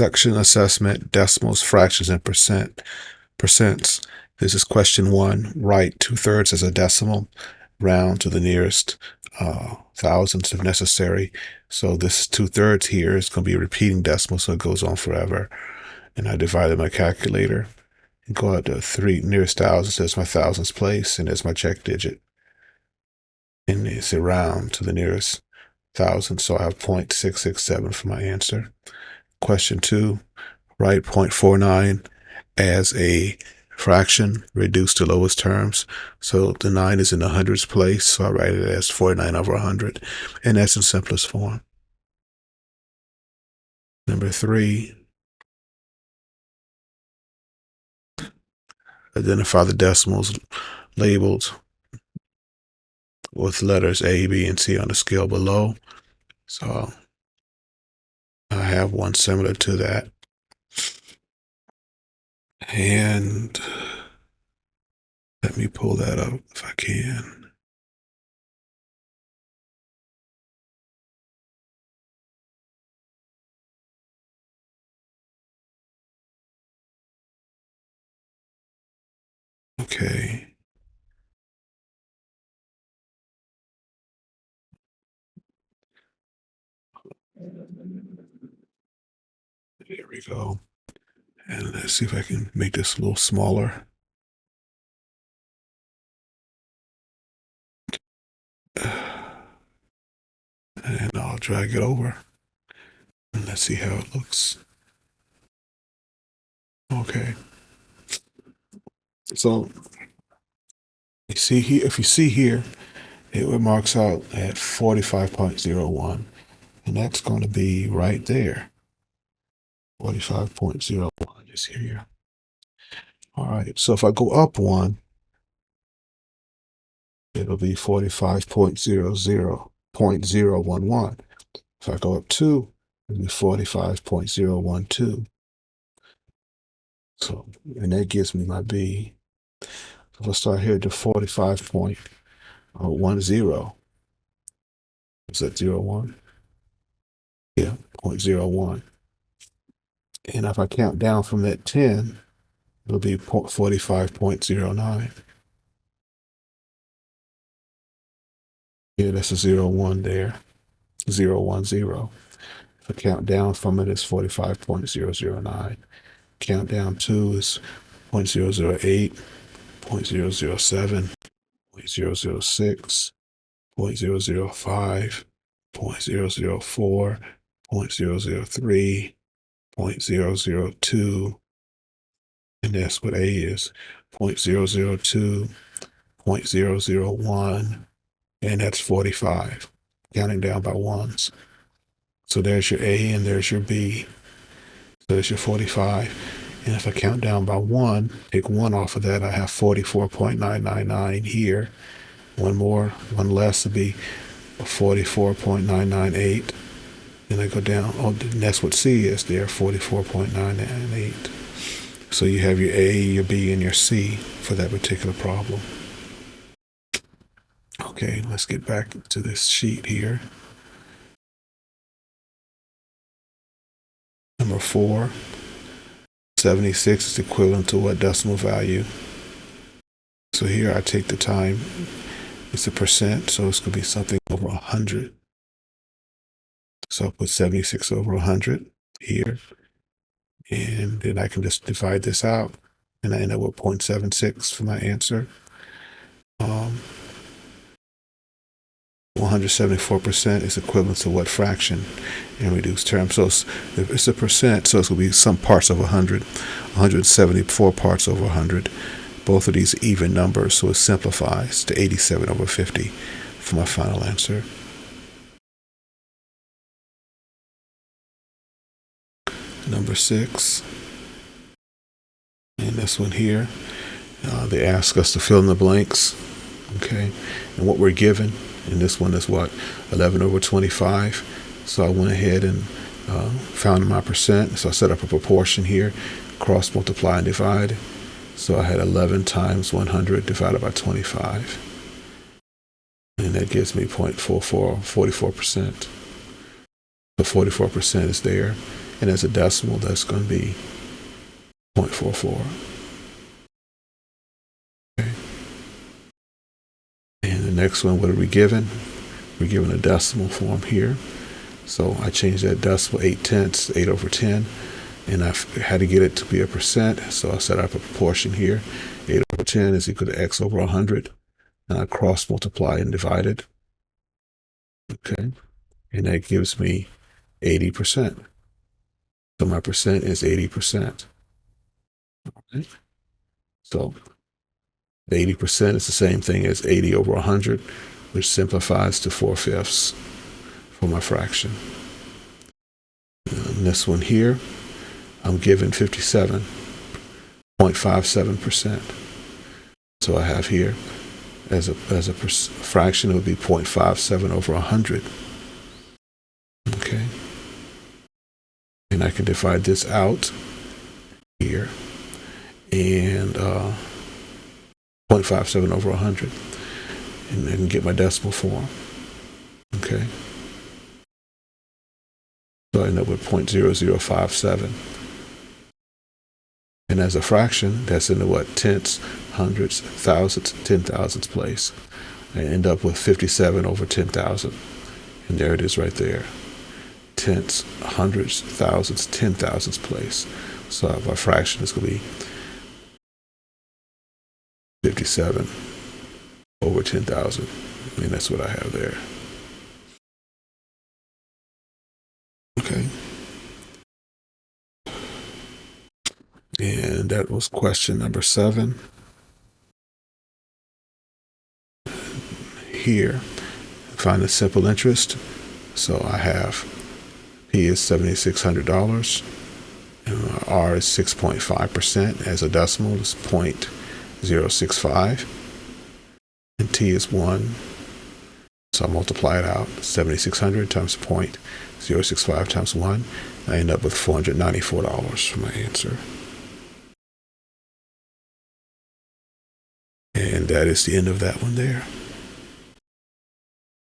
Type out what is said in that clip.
Section assessment, decimals, fractions, and percents. This is question 1. Write 2/3 as a decimal, round to the nearest thousandths if necessary. So this 2/3 here is going to be a repeating decimal, so it goes on forever. And I divided my calculator and go out to 3 nearest thousandths as my thousandths place, and as my check digit. And it's a round to the nearest thousand, so I have 0.667 for my answer. Question 2, write 0.49 as a fraction reduced to lowest terms. So the 9 is in the hundreds place, so I write it as 49/100, and that's in simplest form. Number 3, identify the decimals labeled with letters A, B, and C on the scale below. So I have one similar to that. And let me pull that up if I can. Okay. There we go. And let's see if I can make this a little smaller. And I'll drag it over. And let's see how it looks. Okay. So you see here, if you see here, it marks out at 45.01. And that's going to be right there. 45.01 is here. All right. So if I go up 1, it'll be 45.00.011. If I go up 2, it'll be 45.012. So, and that gives me my B. So if I start here to 45.10, is that 01? Yeah, 0.01. And if I count down from that 10, it'll be 45.09. Yeah, that's a 01 there, 010. If I count down from it, it's 45.009. Count down 2 is 0.008, 0.007, 0.006, 0.005, 0.004, 0.003, 0.002, and that's what A is, 0.002, 0.001, and that's 45, counting down by ones. So there's your A and there's your B. So there's your 45. And if I count down by 1, take 1 off of that, I have 44.999 here. One more, one less would be 44.998. Then I go down, oh, and that's what C is there, 44.998. So you have your A, your B, and your C for that particular problem. Okay, let's get back to this sheet here. Number 4, 76 is equivalent to what decimal value? So here I take the time, it's a percent, so it's going to be something over 100. So I'll put 76 over 100 here. And then I can just divide this out, and I end up with 0.76 for my answer. 174% is equivalent to what fraction in reduced terms? So it's a percent, so it's going to be some parts of 100, 174 parts over 100. Both of these even numbers, so it simplifies to 87/50 for my final answer. Number 6, and this one here, they ask us to fill in the blanks, okay, and what we're given, and this one is what, 11/25, so I went ahead and found my percent, so I set up a proportion here, cross multiply and divide, so I had 11 times 100 divided by 25, and that gives me 0.44, 44%. The 44% is there. And as a decimal, that's going to be 0.44. Okay. And the next one, what are we given? We're given a decimal form here. So I changed that decimal 8/10, 8 over 10, and I had to get it to be a percent. So I set up a proportion here. 8 over 10 is equal to x over 100. And I cross multiply and divide it. Okay. And that gives me 80%. So my percent is 80%. Okay. So 80% is the same thing as 80 over 100, which simplifies to 4/5 for my fraction. And this one here, I'm given 57.57%. So I have here, as a fraction, it would be 0.57 over 100. Okay. And I can divide this out here, and 0.57 over 100, and I can get my decimal form. Okay. So I end up with 0.0057. And as a fraction, that's in the what? Tenths, hundreds, thousandths, 10,000ths place. I end up with 57 over 10,000. And there it is right there. Tenths, hundreds, thousandths, 10,000ths place. So my fraction is going to be 57 over 10,000. I mean, that's what I have there. Okay. And that was question number 7. Here, find the simple interest. So I have P is $7,600. And R is 6.5%. As a decimal, it's 0.065. And T is 1. So I multiply it out. 7,600 times 0.065 times 1. I end up with $494 for my answer. And that is the end of that one there.